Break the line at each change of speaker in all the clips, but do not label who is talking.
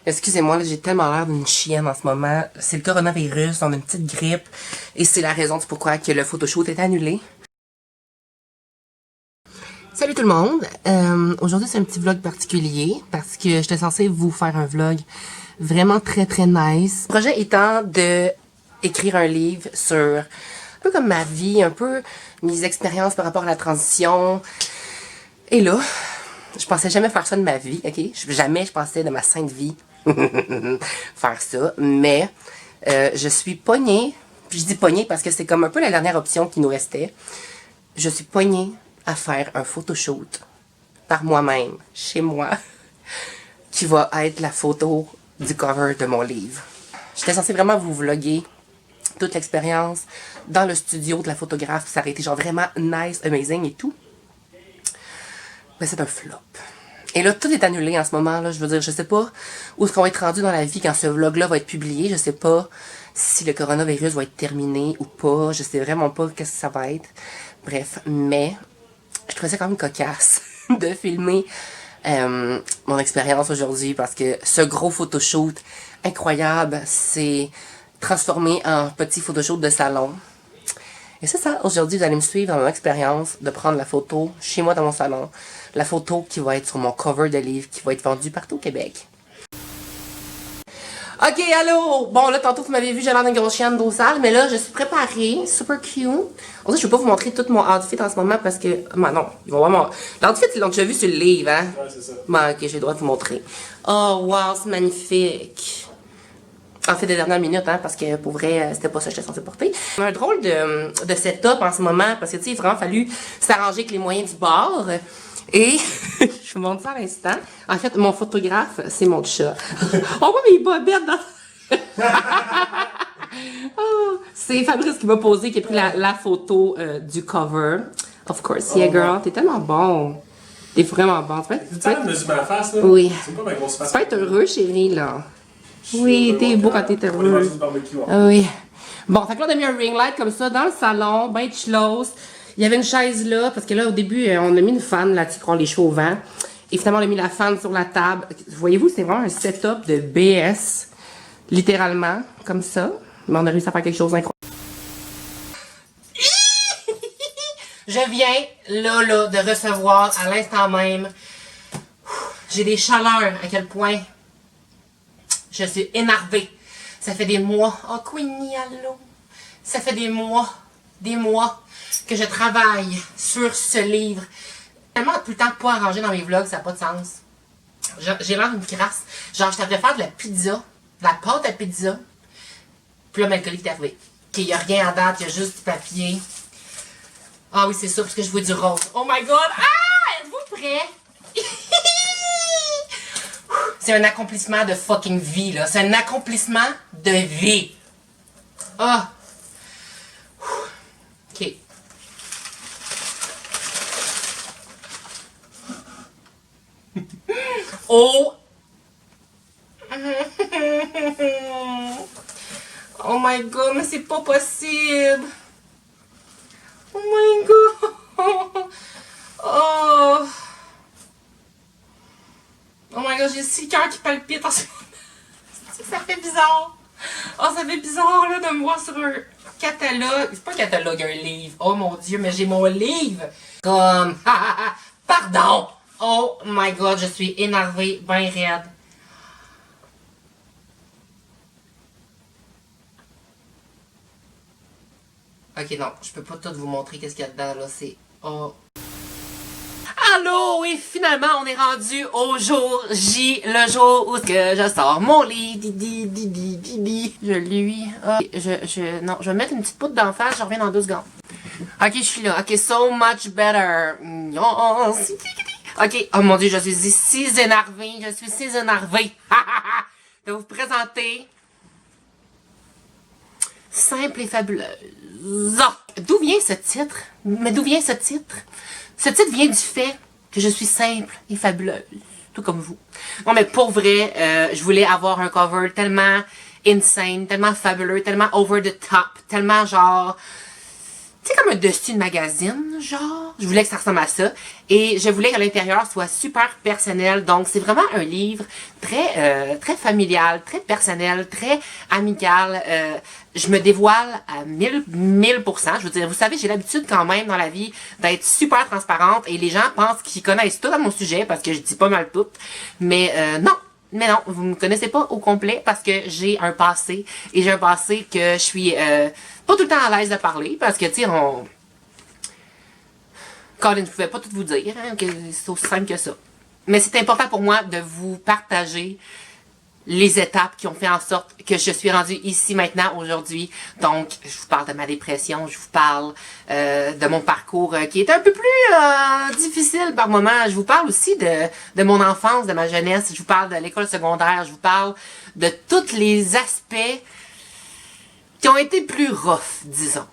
Excusez-moi, j'ai tellement l'air d'une chienne en ce moment. C'est le coronavirus, on a une petite grippe. Et c'est la raison du pourquoi que le photoshoot est annulé. Salut tout le monde! Aujourd'hui, c'est un petit vlog particulier parce que j'étais censée vous faire un vlog vraiment très nice. Le projet étant de écrire un livre sur un peu comme ma vie, un peu mes expériences par rapport à la transition. Et là, je pensais jamais faire ça de ma vie, ok? Jamais je pensais de ma sainte vie faire ça, mais je suis pognée, puis je dis pognée parce que c'est comme un peu la dernière option qui nous restait. Je suis pognée à faire un photoshoot par moi-même, chez moi, qui va être la photo du cover de mon livre. J'étais censée vraiment vous vlogger toute l'expérience dans le studio de la photographe, ça aurait été genre vraiment nice, amazing et tout. Mais c'est un flop. Et là, tout est annulé en ce moment, là. Je veux dire, je sais pas où est-ce qu'on va être rendu dans la vie quand ce vlog-là va être publié. Je sais pas si le coronavirus va être terminé ou pas. Je sais vraiment pas qu'est-ce que ça va être. Bref, mais je trouvais ça quand même cocasse de filmer mon expérience aujourd'hui parce que ce gros photoshoot incroyable s'est transformé en petit photoshoot de salon. Et c'est ça, aujourd'hui vous allez me suivre dans mon expérience de prendre la photo chez moi dans mon salon. La photo qui va être sur mon cover de livre qui va être vendue partout au Québec. Ok, allô! Bon, là, tantôt, vous m'avez vu, j'ai l'air d'une grosse chienne d'eau sale, mais là, je suis préparée, super cute. En fait, je vais pas vous montrer tout mon outfit en ce moment parce que... Ben non, ils vont vraiment... L'outfit, ils l'ont déjà vu sur le livre, hein? Ouais, c'est ça. Bon, ok, j'ai le droit de vous montrer. Oh, wow, c'est magnifique! En fait, des dernières minutes, hein, parce que pour vrai, c'était pas ça que j'étais censée porter. On a un drôle de setup en ce moment, parce que, tu sais, il a vraiment fallu s'arranger avec les moyens du bord. Et, je vous montre ça à l'instant. En fait, mon photographe, c'est mon chat. On voit mes bobettes dans... Oh, c'est Fabrice qui m'a posé, qui a pris la photo du cover. Of course, yeah, girl, t'es tellement bon. T'es vraiment bon.
Tu sais, mesurer ma face, là?
Oui.
C'est pas ma grosse face.
Tu peux être heureux, chérie, là. Oui, t'es beau quand t'es heureux.
Hein?
Oui. Bon, fait que là, on a mis un ring light comme ça dans le salon, ben chlos. Il y avait une chaise là, parce que là, au début, on a mis une fan là-dessus pour avoir les cheveux au vent. Et finalement, on a mis la fan sur la table. Voyez-vous, c'est vraiment un setup de BS. Littéralement, comme ça. Mais on a réussi à faire quelque chose d'incroyable. Je viens, là, de recevoir à l'instant même. J'ai des chaleurs à quel point je suis énervée. Ça fait des mois. Oh, Queenie, allô? Ça fait des mois que je travaille sur ce livre. Tellement tout le temps pas arrangé dans mes vlogs, ça n'a pas de sens. J'ai l'air d'une crasse. Genre, je t'avais faire de la pizza, de la pâte à pizza. Puis là, ma collègue est arrivé. Il n'y a rien à date, il y a juste du papier. Ah oui, c'est ça, parce que je vois du rose. Oh my god! Ah! Êtes-vous prêts? C'est un accomplissement de fucking vie, là. C'est un accomplissement de vie. Ah! Ok. Oh! Oh my god, mais c'est pas possible! Oh my god! Oh! Oh my god, j'ai 6 cœurs qui palpitent en ce moment. Ça fait bizarre. Oh, ça fait bizarre là, de me voir sur un catalogue. C'est pas un catalogue, un livre. Oh mon dieu, mais j'ai mon livre. Comme... Pardon. Oh my god, je suis énervée, ben raide. Ok, non, je peux pas tout vous montrer qu'est-ce qu'il y a dedans, là. C'est... Oh... Allô, et finalement, on est rendu au jour J, le jour où que je sors mon lit, je lui, non, je vais mettre une petite poudre d'en face, je reviens dans 2 secondes. Ok, je suis là, ok, so much better. Ok, oh mon dieu, je suis si énervée, de vous présenter Simple et fabuleuse. D'où vient ce titre? Mais d'où vient ce titre? Ce titre vient du fait que je suis simple et fabuleuse, tout comme vous. Non mais pour vrai, je voulais avoir un cover tellement insane, tellement fabuleux, tellement over the top, tellement genre c'est comme un dessus de magazine, genre. Je voulais que ça ressemble à ça. Et je voulais que l'intérieur soit super personnel. Donc, c'est vraiment un livre très familial, très personnel, très amical. Je me dévoile à 1000%. Je veux dire, vous savez, j'ai l'habitude quand même dans la vie d'être super transparente. Et les gens pensent qu'ils connaissent tout à mon sujet parce que je dis pas mal tout. Mais non. Mais non, vous me connaissez pas au complet parce que j'ai un passé. Et j'ai un passé que je suis pas tout le temps à l'aise de parler parce que, tu sais, Colin, je pouvais pas tout vous dire, hein, que c'est aussi simple que ça. Mais c'est important pour moi de vous partager les étapes qui ont fait en sorte que je suis rendue ici maintenant, aujourd'hui. Donc, je vous parle de ma dépression, je vous parle de mon parcours qui est un peu plus difficile par moments. Je vous parle aussi de mon enfance, de ma jeunesse. Je vous parle de l'école secondaire. Je vous parle de tous les aspects qui ont été plus rough, disons.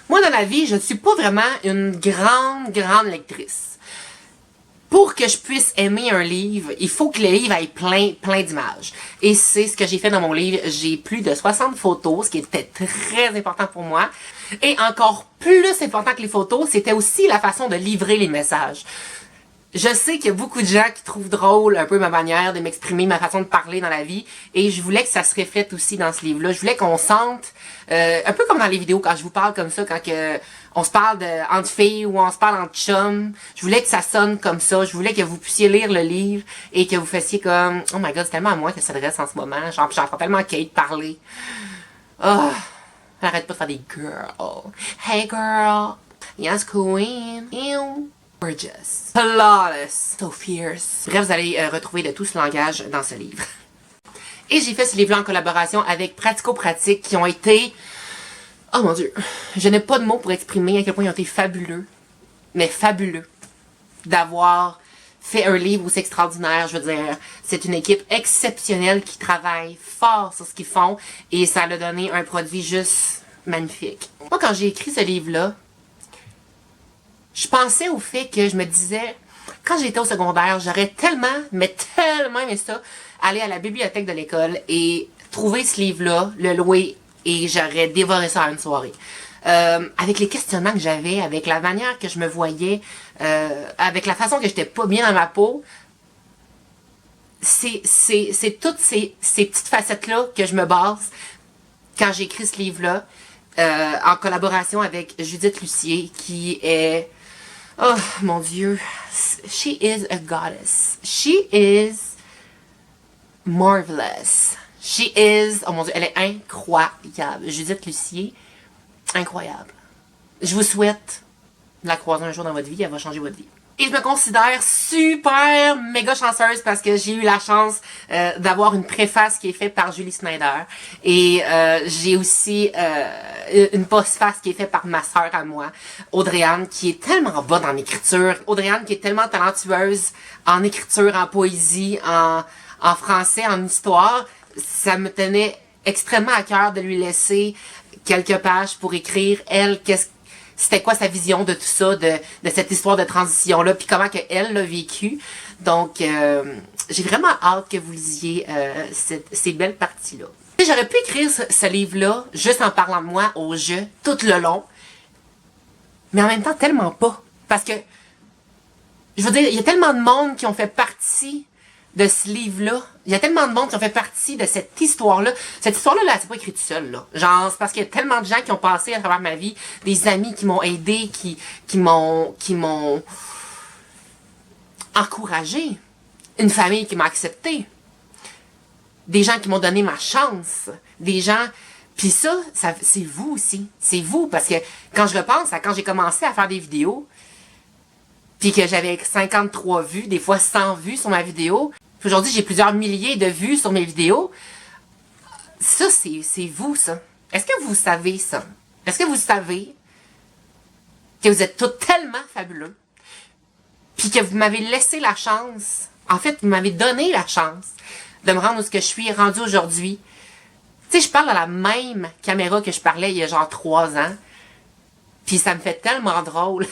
Moi, dans la vie, je ne suis pas vraiment une grande lectrice. Pour que je puisse aimer un livre, il faut que le livre ait plein d'images. Et c'est ce que j'ai fait dans mon livre. J'ai plus de 60 photos, ce qui était très important pour moi. Et encore plus important que les photos, c'était aussi la façon de livrer les messages. Je sais qu'il y a beaucoup de gens qui trouvent drôle un peu ma manière de m'exprimer, ma façon de parler dans la vie. Et je voulais que ça se reflète aussi dans ce livre-là. Je voulais qu'on sente, un peu comme dans les vidéos, quand je vous parle comme ça, quand on se parle entre filles ou on se parle entre chums. Je voulais que ça sonne comme ça. Je voulais que vous puissiez lire le livre et que vous fassiez comme, oh my god, c'est tellement à moi que ça s'adresse en ce moment. J'entends tellement Kate parler. Oh, arrête pas de faire des girls. Hey girl. Yes, queen. Ew. Gorgeous. Flawless. So fierce. Bref, vous allez retrouver de tout ce langage dans ce livre. Et j'ai fait ce livre-là en collaboration avec Pratico-Pratique qui ont été... Oh mon Dieu. Je n'ai pas de mots pour exprimer à quel point ils ont été fabuleux. Mais fabuleux. D'avoir fait un livre aussi extraordinaire. Je veux dire, c'est une équipe exceptionnelle qui travaille fort sur ce qu'ils font. Et ça a donné un produit juste magnifique. Moi, quand j'ai écrit ce livre-là, je pensais au fait que je me disais, quand j'étais au secondaire, j'aurais tellement aimé ça, aller à la bibliothèque de l'école et trouver ce livre-là, le louer, et j'aurais dévoré ça en une soirée. Avec les questionnements que j'avais, avec la manière que je me voyais, avec la façon que j'étais pas bien dans ma peau, c'est toutes ces petites facettes-là que je me base quand j'écris ce livre-là, en collaboration avec Judith Lucier, qui est... Oh, mon Dieu. She is a goddess. She is marvelous. She is... Oh mon Dieu, elle est incroyable. Judith Lucier, incroyable. Je vous souhaite de la croiser un jour dans votre vie. Elle va changer votre vie. Et je me considère super méga chanceuse parce que j'ai eu la chance d'avoir une préface qui est faite par Julie Snyder. Et j'ai aussi une postface qui est faite par ma sœur à moi, Audrey-Anne, qui est tellement bonne en écriture. Audrey-Anne qui est tellement talentueuse en écriture, en poésie, en français, en histoire. Ça me tenait extrêmement à cœur de lui laisser quelques pages pour écrire, elle, c'était quoi sa vision de tout ça, de cette histoire de transition-là, puis comment qu'elle l'a vécu. Donc, j'ai vraiment hâte que vous lisiez ces belles parties-là. J'aurais pu écrire ce livre-là juste en parlant de moi au jeu, tout le long, mais en même temps, tellement pas. Parce que, je veux dire, il y a tellement de monde qui ont fait partie de ce livre-là. Il y a tellement de monde qui ont fait partie de cette histoire-là. Cette histoire-là, là, c'est pas écrit tout seul, là. Genre, c'est parce qu'il y a tellement de gens qui ont passé à travers ma vie, des amis qui m'ont aidé, qui m'ont encouragé, une famille qui m'a accepté, des gens qui m'ont donné ma chance, des gens... Puis ça c'est vous aussi. C'est vous, parce que quand je repense à quand j'ai commencé à faire des vidéos, puis que j'avais 53 vues, des fois 100 vues sur ma vidéo, aujourd'hui, j'ai plusieurs milliers de vues sur mes vidéos. Ça, c'est vous, ça. Est-ce que vous savez ça? Est-ce que vous savez que vous êtes tous tellement fabuleux? Puis que vous m'avez laissé la chance, en fait, vous m'avez donné la chance de me rendre où ce que je suis rendue aujourd'hui. Tu sais, je parle à la même caméra que je parlais il y a genre 3 ans. Puis ça me fait tellement drôle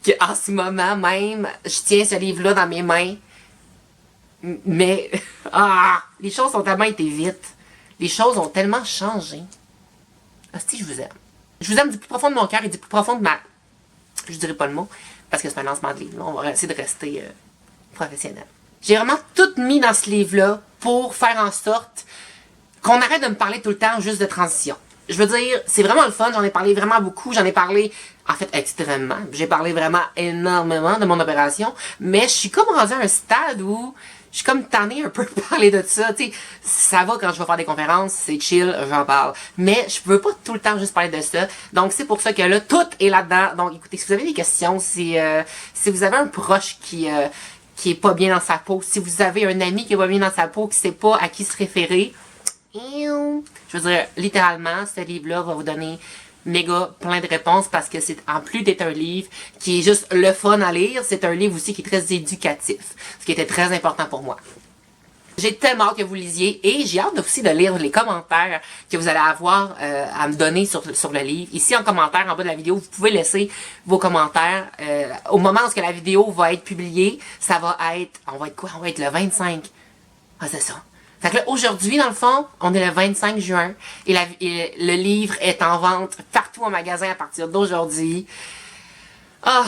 qu'en ce moment même, je tiens ce livre-là dans mes mains. Mais, les choses ont tellement été vite. Les choses ont tellement changé. Hostie, je vous aime. Je vous aime du plus profond de mon cœur et du plus profond de ma... Je dirais pas le mot, parce que c'est un lancement de livre. Là. On va essayer de rester professionnel. J'ai vraiment tout mis dans ce livre-là pour faire en sorte qu'on arrête de me parler tout le temps juste de transition. Je veux dire, c'est vraiment le fun, j'en ai parlé vraiment beaucoup, j'en ai parlé, en fait, extrêmement. J'ai parlé vraiment énormément de mon opération, mais je suis comme rendue à un stade où je suis comme tannée un peu de parler de ça, tu sais. Ça va quand je vais faire des conférences, c'est chill, j'en parle. Mais je veux pas tout le temps juste parler de ça. Donc, c'est pour ça que là, tout est là-dedans. Donc, écoutez, si vous avez des questions, si vous avez un proche qui est pas bien dans sa peau, si vous avez un ami qui est pas bien dans sa peau, qui sait pas à qui se référer, je veux dire, littéralement, ce livre-là va vous donner méga plein de réponses parce que c'est, en plus d'être un livre qui est juste le fun à lire, c'est un livre aussi qui est très éducatif, ce qui était très important pour moi. J'ai tellement hâte que vous lisiez et j'ai hâte aussi de lire les commentaires que vous allez avoir à me donner sur le livre. Ici en commentaire, en bas de la vidéo, vous pouvez laisser vos commentaires. Au moment où la vidéo va être publiée, ça va être... On va être quoi? On va être le 25. Ah, c'est ça. Fait que là, aujourd'hui, dans le fond, on est le 25 juin et le livre est en vente partout en magasin à partir d'aujourd'hui. Ah,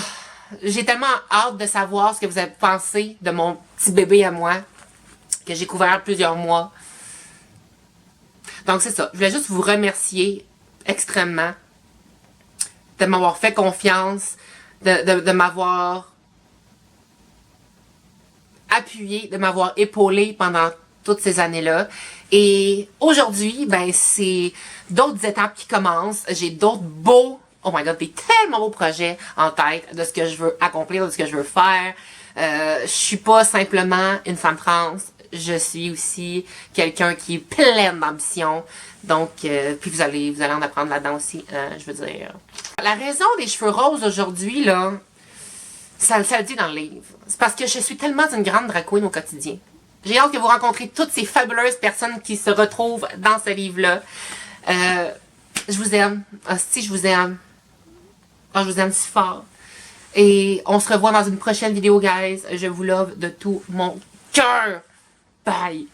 j'ai tellement hâte de savoir ce que vous avez pensé de mon petit bébé à moi, que j'ai couvert plusieurs mois. Donc, c'est ça. Je voulais juste vous remercier extrêmement de m'avoir fait confiance, de m'avoir appuyé, de m'avoir épaulé pendant toutes ces années-là. Et aujourd'hui, ben, c'est d'autres étapes qui commencent. J'ai d'autres beaux, oh my god, des tellement beaux projets en tête de ce que je veux accomplir, de ce que je veux faire. Je suis pas simplement une femme trans. Je suis aussi quelqu'un qui est pleine d'ambition. Donc, puis vous allez en apprendre là-dedans aussi, je veux dire. La raison des cheveux roses aujourd'hui, là, ça le dit dans le livre. C'est parce que je suis tellement une grande drag queen au quotidien. J'ai hâte que vous rencontrez toutes ces fabuleuses personnes qui se retrouvent dans ce livre-là. Je vous aime. Hostie, je vous aime. Oh, je vous aime si fort. Et on se revoit dans une prochaine vidéo, guys. Je vous love de tout mon cœur. Bye.